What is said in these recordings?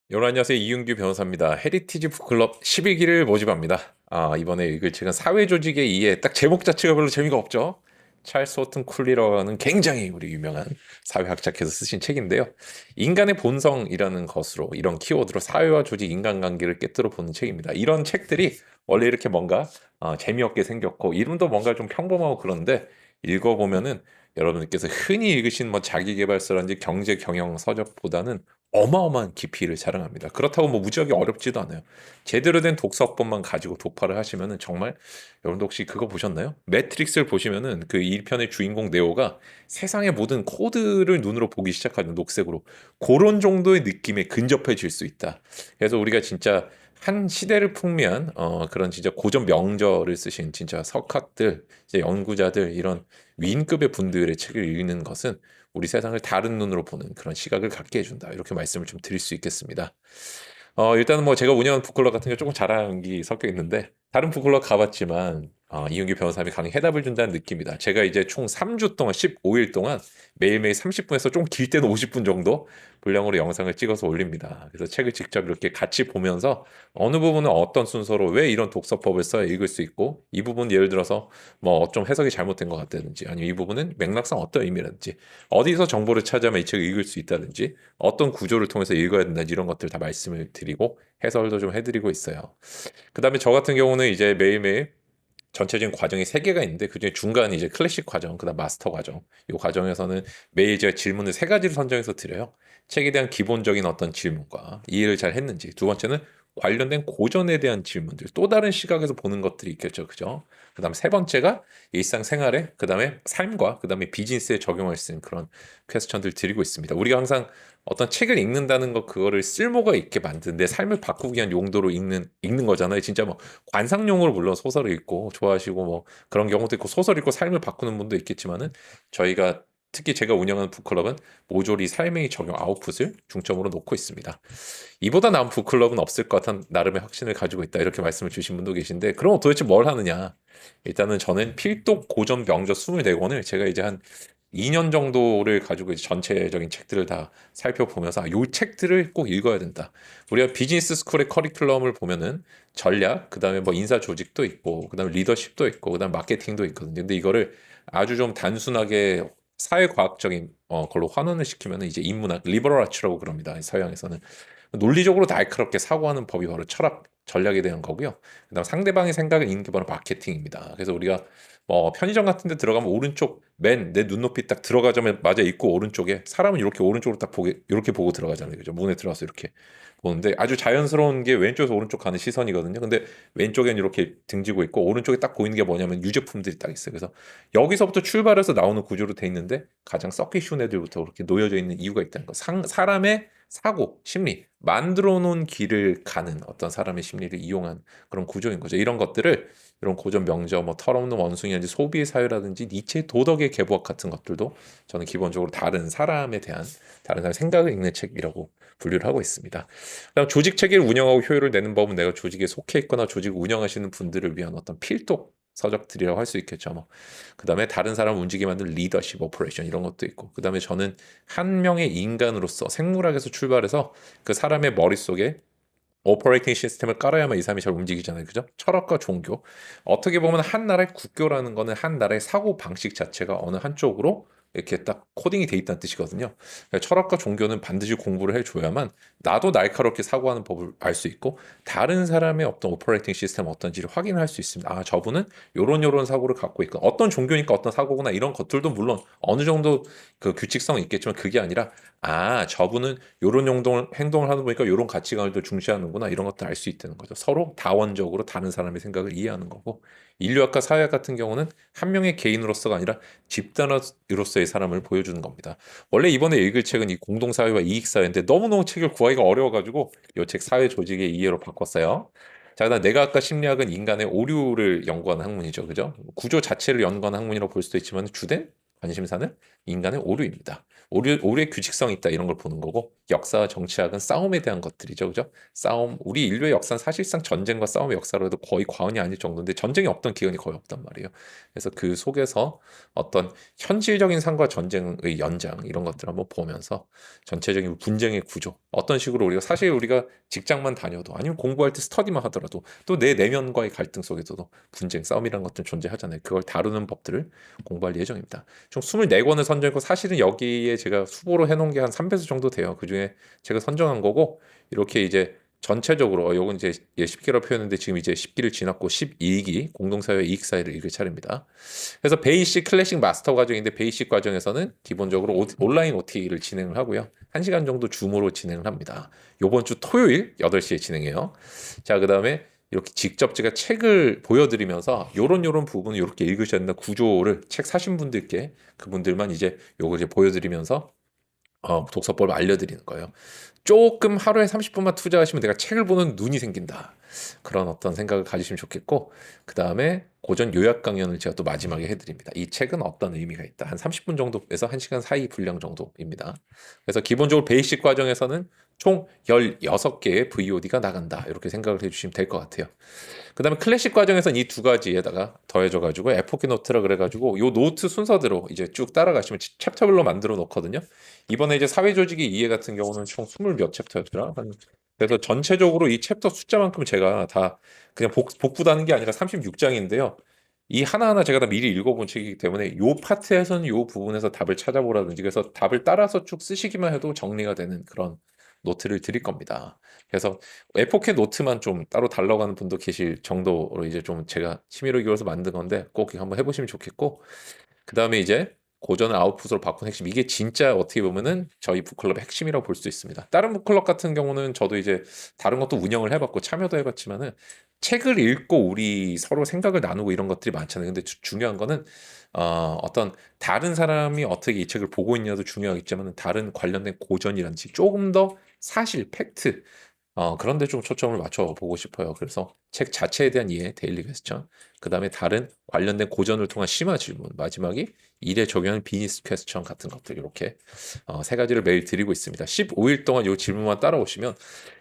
여러분 안녕하세요. 이윤규 변호사입니다. 헤리티지 북클럽 11기를 모집합니다. 이번에 읽을 책은 사회조직에 의해 딱 제목 자체가 별로 재미가 없죠. 찰스 호튼 쿨리라는 굉장히 우리 유명한 사회학자께서 쓰신 책인데요. 인간의 본성이라는 것으로 이런 키워드로 사회와 조직, 인간관계를 꿰뚫어 보는 책입니다. 이런 책들이 원래 이렇게 뭔가 재미없게 생겼고 이름도 뭔가 좀 평범하고 그런데 읽어보면은 여러분들께서 흔히 읽으신 뭐 자기계발서라든지 경제 경영 서적보다는 어마어마한 깊이를 자랑합니다. 그렇다고 뭐 무지하게 어렵지도 않아요. 제대로 된 독서법만 가지고 독파를 하시면은 정말 여러분도 혹시 그거 보셨나요? 매트릭스를 보시면은 그 1편의 주인공 네오가 세상의 모든 코드를 눈으로 보기 시작하는 녹색으로 그런 정도의 느낌에 근접해질 수 있다. 그래서 우리가 진짜 한 시대를 풍미한 그런 진짜 고전 명저를 쓰신 진짜 석학들, 이제 연구자들 이런 위인급의 분들의 책을 읽는 것은 우리 세상을 다른 눈으로 보는 그런 시각을 갖게 해준다. 이렇게 말씀을 좀 드릴 수 있겠습니다. 일단은 뭐 제가 운영하는 북클럽 같은 게 조금 자랑이 섞여 있는데 다른 북클럽 가봤지만 이윤기 변호사님이 강의 해답을 준다는 느낌이다. 제가 이제 총 3주 동안 15일 동안 매일매일 30분에서 좀 길 때는 50분 정도 분량으로 영상을 찍어서 올립니다. 그래서 책을 직접 이렇게 같이 보면서 어느 부분은 어떤 순서로 왜 이런 독서법을 써야 읽을 수 있고 이 부분 예를 들어서 뭐 좀 해석이 잘못된 것 같다든지 아니면 이 부분은 맥락상 어떤 의미라든지 어디서 정보를 찾아야만 이 책을 읽을 수 있다든지 어떤 구조를 통해서 읽어야 된다든지 이런 것들 다 말씀을 드리고 해설도 좀 해드리고 있어요. 그 다음에 저 같은 경우는 이제 매일매일 전체적인 과정이 세 개가 있는데 그중에 중간 이제 클래식 과정, 그다음 마스터 과정. 이 과정에서는 매일 제가 질문을 세 가지를 선정해서 드려요. 책에 대한 기본적인 어떤 질문과 이해를 잘 했는지. 두 번째는 관련된 고전에 대한 질문들, 또 다른 시각에서 보는 것들이 있겠죠, 그죠? 그다음 세 번째가 일상생활에, 그다음에 삶과, 그다음에 비즈니스에 적용할 수 있는 그런 퀘스천들 드리고 있습니다. 우리가 항상 어떤 책을 읽는다는 것 그거를 쓸모가 있게 만든 내 삶을 바꾸기 위한 용도로 읽는 거잖아요. 진짜 뭐 관상용으로 물론 소설을 읽고 좋아하시고 뭐 그런 경우도 있고 소설 읽고 삶을 바꾸는 분도 있겠지만은 저희가 특히 제가 운영하는 북클럽은 모조리 삶의 적용 아웃풋을 중점으로 놓고 있습니다. 이보다 나은 북클럽은 없을 것 같은 나름의 확신을 가지고 있다 이렇게 말씀을 주신 분도 계신데 그럼 도대체 뭘 하느냐? 일단은 저는 필독 고전 명저 24권을 제가 이제 한 2년 정도를 가지고 이제 전체적인 책들을 다 살펴보면서 요 책들을 꼭 읽어야 된다. 우리가 비즈니스 스쿨의 커리큘럼을 보면은 전략, 그다음에 뭐 인사 조직도 있고, 그다음에 리더십도 있고, 그다음에 마케팅도 있거든요. 근데 이거를 아주 좀 단순하게 사회과학적인 걸로 환원을 시키면은 이제 인문학, 리버럴 아츠라고 그럽니다. 서양에서는 논리적으로 날카롭게 사고하는 법이 바로 철학 전략에 대한 거고요. 그다음 상대방의 생각을 읽는 게 바로 마케팅입니다. 그래서 우리가 뭐 편의점 같은 데 들어가면 오른쪽 맨 내 눈높이 딱 들어가자마자 있고 오른쪽에 사람은 이렇게 오른쪽으로 딱 보게 이렇게 보고 들어가잖아요. 그죠? 문에 들어가서 이렇게 보는데 아주 자연스러운 게 왼쪽에서 오른쪽 가는 시선이거든요. 근데 왼쪽엔 이렇게 등지고 있고 오른쪽에 딱 보이는 게 뭐냐면 유제품들이 딱 있어요. 그래서 여기서부터 출발해서 나오는 구조로 돼 있는데 가장 썩기 쉬운 애들부터 그렇게 놓여져 있는 이유가 있다는 거. 사람의 사고, 심리, 만들어 놓은 길을 가는 어떤 사람의 심리를 이용한 그런 구조인 거죠. 이런 것들을 이런 고전 명저, 뭐 털없는 원숭이라든지 소비의 사회라든지 니체의 도덕의 계보학 같은 것들도 저는 기본적으로 다른 사람에 대한 다른 사람의 생각을 읽는 책이라고 분류를 하고 있습니다. 그다음 조직 체계를 운영하고 효율을 내는 법은 내가 조직에 속해 있거나 조직을 운영하시는 분들을 위한 어떤 필독 서적들이라고 할 수 있겠죠. 뭐 그다음에 다른 사람 움직이게 만든 리더십, 오퍼레이션 이런 것도 있고 그다음에 저는 한 명의 인간으로서 생물학에서 출발해서 그 사람의 머릿속에 오퍼레이팅 시스템을 깔아야만 이 사람이 잘 움직이잖아요. 그죠? 철학과 종교. 어떻게 보면 한 나라의 국교라는 거는 한 나라의 사고 방식 자체가 어느 한쪽으로 이렇게 딱 코딩이 돼 있다는 뜻이거든요. 그러니까 철학과 종교는 반드시 공부를 해줘야만 나도 날카롭게 사고하는 법을 알 수 있고 다른 사람의 어떤 오퍼레이팅 시스템 어떤지를 확인할 수 있습니다. 아, 저분은 요런 사고를 갖고 있고 어떤 종교니까 어떤 사고구나 이런 것들도 물론 어느 정도 그 규칙성은 있겠지만 그게 아니라 저분은 요런 행동을 하다 보니까 요런 가치관을 또 중시하는구나 이런 것도 알 수 있다는 거죠. 서로 다원적으로 다른 사람의 생각을 이해하는 거고 인류학과 사회학 같은 경우는 한 명의 개인으로서가 아니라 집단으로서의 사람을 보여주는 겁니다. 원래 이번에 읽을 책은 이 공동사회와 이익사회인데 너무너무 책을 구하기가 어려워가지고 이 책 사회 조직의 이해로 바꿨어요. 자, 그다음 내과학과 심리학은 인간의 오류를 연구하는 학문이죠. 그죠? 구조 자체를 연구하는 학문이라고 볼 수도 있지만 주된 관심사는 인간의 오류입니다. 오류의 규칙성이 있다 이런 걸 보는 거고 역사와 정치학은 싸움에 대한 것들이죠. 그죠? 싸움, 우리 인류의 역사는 사실상 전쟁과 싸움의 역사로 해도 거의 과언이 아닐 정도인데 전쟁이 없던 기간이 거의 없단 말이에요. 그래서 그 속에서 어떤 현실적인 상과 전쟁의 연장 이런 것들을 한번 보면서 전체적인 분쟁의 구조 어떤 식으로 우리가 직장만 다녀도 아니면 공부할 때 스터디만 하더라도 또 내 내면과의 갈등 속에서도 분쟁 싸움이라는 것들은 존재하잖아요. 그걸 다루는 법들을 공부할 예정입니다. 총 24권을 선정했고 사실은 여기에 제가 수보로 해놓은 게 한 3배수 정도 돼요. 그중에 제가 선정한 거고 이렇게 이제 전체적으로 요건 이제 10기로 표현했는데 지금 이제 10기를 지났고 12기 공동사회 이익사회를 읽을 차례입니다. 그래서 베이식, 클래식, 마스터 과정인데 베이식 과정에서는 기본적으로 온라인 OT를 진행을 하고요. 1시간 정도 줌으로 진행을 합니다. 요번 주 토요일 8시에 진행해요. 자, 그다음에 이렇게 직접 제가 책을 보여드리면서 요런 부분을 이렇게 읽으셔야 된다 구조를 책 사신 분들께 그분들만 이제 요걸 이제 보여드리면서 독서법을 알려드리는 거예요. 조금 하루에 30분만 투자하시면 내가 책을 보는 눈이 생긴다. 그런 어떤 생각을 가지시면 좋겠고, 그 다음에 고전 요약 강연을 제가 또 마지막에 해드립니다. 이 책은 어떤 의미가 있다. 한 30분 정도에서 1시간 사이 분량 정도입니다. 그래서 기본적으로 베이식 과정에서는 총 16개의 VOD가 나간다. 이렇게 생각을 해주시면 될 것 같아요. 그 다음에 클래식 과정에서는 이 두 가지에다가 더해져가지고 에포키 노트라 그래가지고 요 노트 순서대로 이제 쭉 따라가시면 챕터별로 만들어 놓거든요. 이번에 이제 사회조직의 이해 같은 경우는 총 20몇 챕터였더라. 그래서 전체적으로 이 챕터 숫자만큼 제가 다 그냥 복구다는 게 아니라 36장인데요. 이 하나하나 제가 다 미리 읽어본 책이기 때문에 요 파트에서는 요 부분에서 답을 찾아보라든지 그래서 답을 따라서 쭉 쓰시기만 해도 정리가 되는 그런 노트를 드릴 겁니다. 그래서 A4 노트만 좀 따로 달라고 하는 분도 계실 정도로 이제 좀 제가 취미로 기울여서 만든 건데 꼭 이거 한번 해보시면 좋겠고 그 다음에 이제 고전을 아웃풋으로 바꾼 핵심 이게 진짜 어떻게 보면은 저희 북클럽의 핵심이라고 볼 수 있습니다. 다른 북클럽 같은 경우는 저도 이제 다른 것도 운영을 해봤고 참여도 해봤지만은 책을 읽고 우리 서로 생각을 나누고 이런 것들이 많잖아요. 근데 중요한 거는 어떤 다른 사람이 어떻게 이 책을 보고 있냐도 중요하겠지만 다른 관련된 고전이라든지 조금 더 사실, 팩트 그런 데 좀 초점을 맞춰 보고 싶어요. 그래서 책 자체에 대한 이해, 데일리 퀘스천, 그 다음에 다른 관련된 고전을 통한 심화 질문, 마지막이 일에 적용하는 비즈니스 퀘스천 같은 것들 이렇게 세 가지를 매일 드리고 있습니다. 15일 동안 이 질문만 따라오시면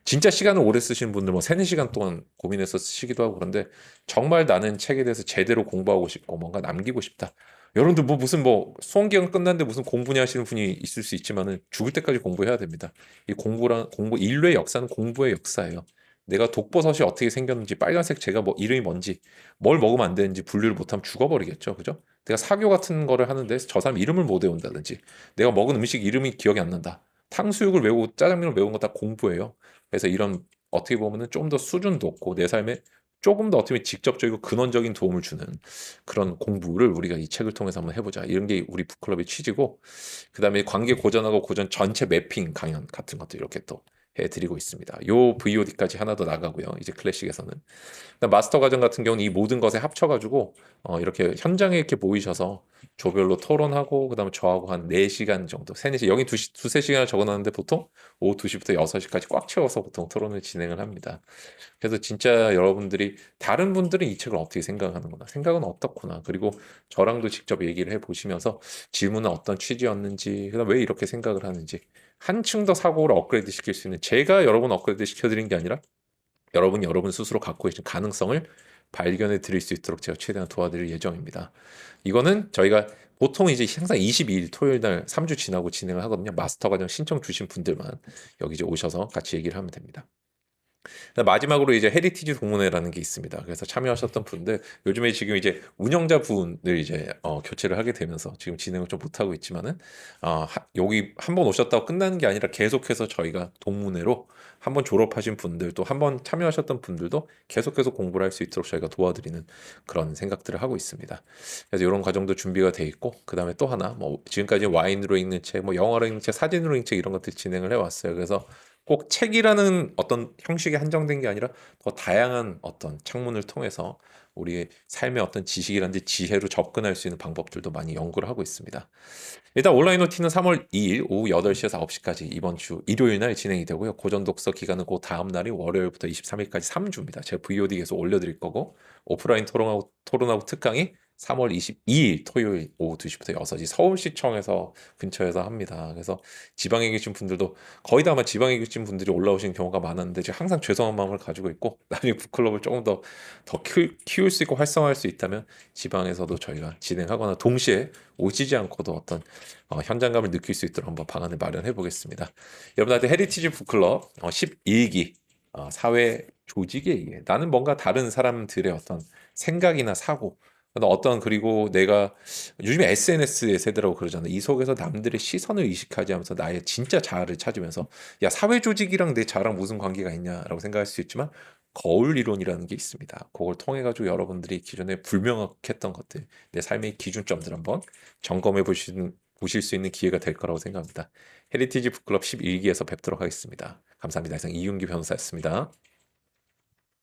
진짜 시간을 오래 쓰시는 분들 뭐 3, 4시간 동안 고민해서 쓰시기도 하고 그런데 정말 나는 책에 대해서 제대로 공부하고 싶고 뭔가 남기고 싶다. 여러분들 뭐 무슨 뭐 수험기간 끝났는데 무슨 공부냐 하시는 분이 있을 수 있지만은 죽을 때까지 공부해야 됩니다. 이 공부 인류의 역사는 공부의 역사예요. 내가 독버섯이 어떻게 생겼는지 빨간색 제가 뭐 이름이 뭔지 뭘 먹으면 안 되는지 분류를 못하면 죽어버리겠죠. 그죠? 내가 사교 같은 거를 하는데 저 사람 이름을 못 외운다든지 내가 먹은 음식 이름이 기억이 안 난다. 탕수육을 외우고 짜장면을 외운 거 다 공부예요. 그래서 이런 어떻게 보면은 좀 더 수준 높고 내 삶에 조금 더 어떻게 보면 직접적이고 근원적인 도움을 주는 그런 공부를 우리가 이 책을 통해서 한번 해보자. 이런 게 우리 북클럽의 취지고 그다음에 관계 고전하고 고전 전체 매핑 강연 같은 것도 이렇게 또 해드리고 있습니다. 요 VOD까지 하나 더 나가고요. 이제 클래식에서는 마스터 과정 같은 경우는 이 모든 것에 합쳐가지고 이렇게 현장에 이렇게 모이셔서 조별로 토론하고 그다음에 저하고 한 4시간 정도 3, 4시 여기 2, 3시간을 적어놨는데 보통 오후 2시부터 6시까지 꽉 채워서 보통 토론을 진행을 합니다. 그래서 진짜 여러분들이 다른 분들은 이 책을 어떻게 생각하는구나 생각은 어떻구나 그리고 저랑도 직접 얘기를 해보시면서 질문은 어떤 취지였는지 그다음 왜 이렇게 생각을 하는지 한층 더 사고를 업그레이드 시킬 수 있는 제가 여러분 업그레이드 시켜드린 게 아니라 여러분이 여러분 스스로 갖고 계신 가능성을 발견해 드릴 수 있도록 제가 최대한 도와드릴 예정입니다. 이거는 저희가 보통 이제 항상 22일 토요일 날 3주 지나고 진행을 하거든요. 마스터 과정 신청 주신 분들만 여기 이제 오셔서 같이 얘기를 하면 됩니다. 마지막으로 이제 헤리티지 동문회라는 게 있습니다. 그래서 참여하셨던 분들 요즘에 지금 이제 운영자 분을 이제 교체를 하게 되면서 지금 진행을 좀 못하고 있지만은 여기 한번 오셨다고 끝나는 게 아니라 계속해서 저희가 동문회로 한번 졸업하신 분들 또 한번 참여하셨던 분들도 계속해서 공부를 할 수 있도록 저희가 도와드리는 그런 생각들을 하고 있습니다. 그래서 이런 과정도 준비가 돼 있고 그 다음에 또 하나 뭐 지금까지 와인으로 읽는 책, 뭐 영어로 읽는 책, 사진으로 읽는 책 이런 것들 진행을 해왔어요. 그래서 꼭 책이라는 어떤 형식에 한정된 게 아니라 더 다양한 어떤 창문을 통해서 우리의 삶의 어떤 지식이라든지 지혜로 접근할 수 있는 방법들도 많이 연구를 하고 있습니다. 일단 온라인 OT는 3월 2일 오후 8시에서 9시까지 이번 주 일요일 날 진행이 되고요. 고전 독서 기간은 그 다음 날이 월요일부터 23일까지 3주입니다. 제가 VOD 계속 올려드릴 거고 오프라인 토론하고 특강이 3월 22일 토요일 오후 2시부터 6시 서울시청에서 근처에서 합니다. 그래서 지방에 계신 분들도 거의 다 아마 지방에 계신 분들이 올라오시는 경우가 많았는데 제가 항상 죄송한 마음을 가지고 있고 나중에 북클럽을 조금 더 키울 수 있고 활성화할 수 있다면 지방에서도 저희가 진행하거나 동시에 오시지 않고도 어떤 현장감을 느낄 수 있도록 한번 방안을 마련해 보겠습니다. 여러분한테 헤리티지 북클럽 11기 사회 조직에 의해 나는 뭔가 다른 사람들의 어떤 생각이나 사고 그리고 내가 요즘에 SNS의 세대라고 그러잖아. 이 속에서 남들의 시선을 의식하지 않으면서 나의 진짜 자아를 찾으면서 야, 사회 조직이랑 내 자아랑 무슨 관계가 있냐라고 생각할 수 있지만 거울 이론이라는 게 있습니다. 그걸 통해 가지고 여러분들이 기존에 불명확했던 것들, 내 삶의 기준점들 한번 점검해 보실 수 있는 기회가 될 거라고 생각합니다. 헤리티지 북클럽 11기에서 뵙도록 하겠습니다. 감사합니다. 이상 이윤기 변호사였습니다.